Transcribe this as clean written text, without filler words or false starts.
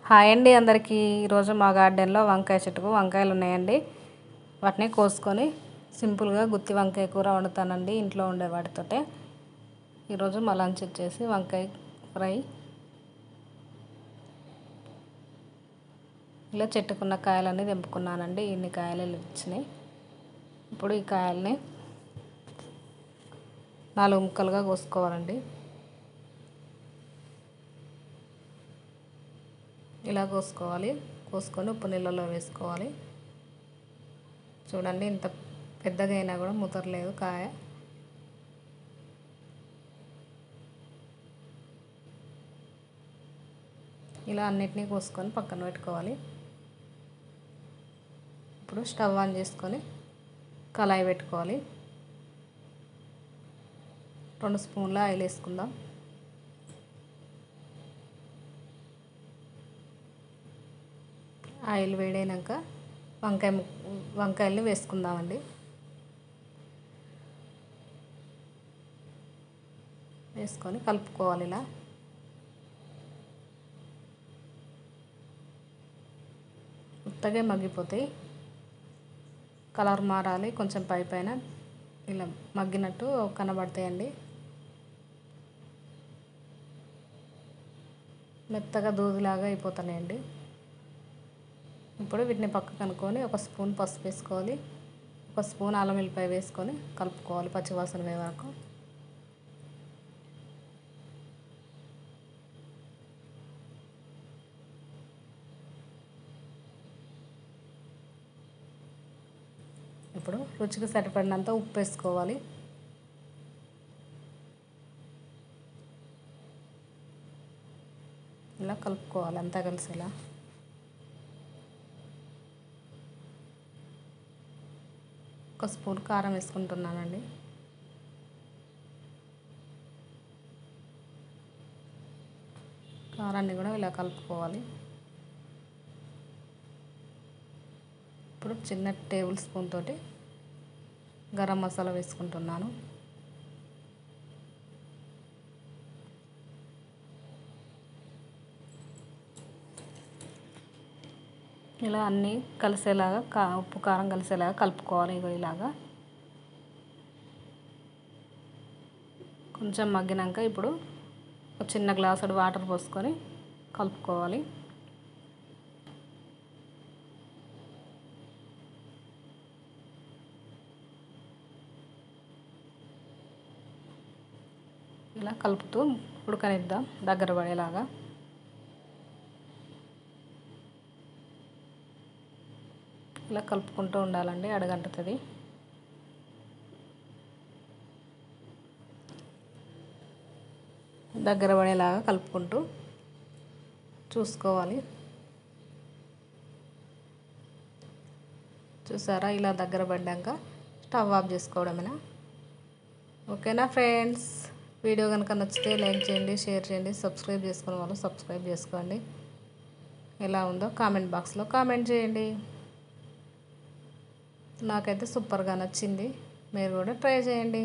Hi అండి అందరికీ. ఈరోజు మా గార్డెన్లో వంకాయ చెట్టుకు వంకాయలు ఉన్నాయండి. వాటిని కోసుకొని సింపుల్గా గుత్తి వంకాయ కూర వండుతానండి ఇంట్లో ఉండే వాటితోటే. ఈరోజు మా లంచ్ వచ్చేసి వంకాయ ఫ్రై. ఇలా చెట్టుకున్న కాయలన్నీ తెంపుకున్నానండి. ఇన్ని కాయలు వచ్చినాయి. ఇప్పుడు ఈ కాయల్ని 4 ముక్కలుగా కోసుకోవాలండి. ఇలా కోసుకొని ఉప్పు నీళ్ళలో వేసుకోవాలి. చూడండి, ఇంత పెద్దగా అయినా కూడా ముదరలేదు కాయ. ఇలా అన్నిటినీ కోసుకొని పక్కన పెట్టుకోవాలి. ఇప్పుడు స్టవ్ ఆన్ చేసుకొని కళాయి పెట్టుకోవాలి. 2 స్పూన్ల ఆయిల్ వేసుకుందాం. ఆయిల్ వేడైనాక వంకాయల్ని వేసుకుందామండి. వేసుకొని కలుపుకోవాలి. ఇలా ఉత్తగా మగ్గిపోతాయి. కలర్ మారాలి, కొంచెం పైన ఇలా మగ్గినట్టు కనబడతాయండి. మెత్తగా దూదిలాగా అయిపోతున్నాయండి. ఇప్పుడు వీటిని పక్కకు అనుకొని 1 స్పూన్ పసుపు వేసుకోవాలి. 1 స్పూన్ అల్లం వెల్లిపాయ వేసుకొని కలుపుకోవాలి పచ్చివాసన పోయే వరకు. ఇప్పుడు రుచికి సరిపడినంత ఉప్పు వేసుకోవాలి. ఇలా కలుపుకోవాలి అంతా కలిసేలా. ఒక స్పూన్ కారం వేసుకుంటున్నానండి. కారాన్ని కూడా ఇలా కలుపుకోవాలి. ఇప్పుడు చిన్న టేబుల్ స్పూన్ తోటి గరం మసాలా వేసుకుంటున్నాను. ఇలా అన్నీ కలిసేలాగా ఉప్పు కారం కలిసేలాగా కలుపుకోవాలి. ఇలాగా కొంచెం మగ్గినాక ఇప్పుడు ఒక చిన్న గ్లాసుడు వాటర్ పోసుకొని కలుపుకోవాలి. ఇలా కలుపుతూ ఉడకనిద్దాం దగ్గర పడేలాగా. ఇలా కలుపుకుంటూ ఉండాలండి, అడుగంటుతుంది. దగ్గర పడేలాగా కలుపుకుంటూ చూసుకోవాలి. చూసారా, ఇలా దగ్గర పడ్డాక స్టవ్ ఆఫ్ చేసుకోవడమేనా. ఓకేనా ఫ్రెండ్స్? వీడియో కనుక నచ్చితే లైక్ చేయండి, షేర్ చేయండి, సబ్స్క్రైబ్ చేసుకునే వాళ్ళు సబ్స్క్రైబ్ చేసుకోండి. ఎలా ఉందో కామెంట్ బాక్స్లో కామెంట్ చేయండి. నాకైతే సూపర్గా నచ్చింది. మీరు కూడా ట్రై చేయండి.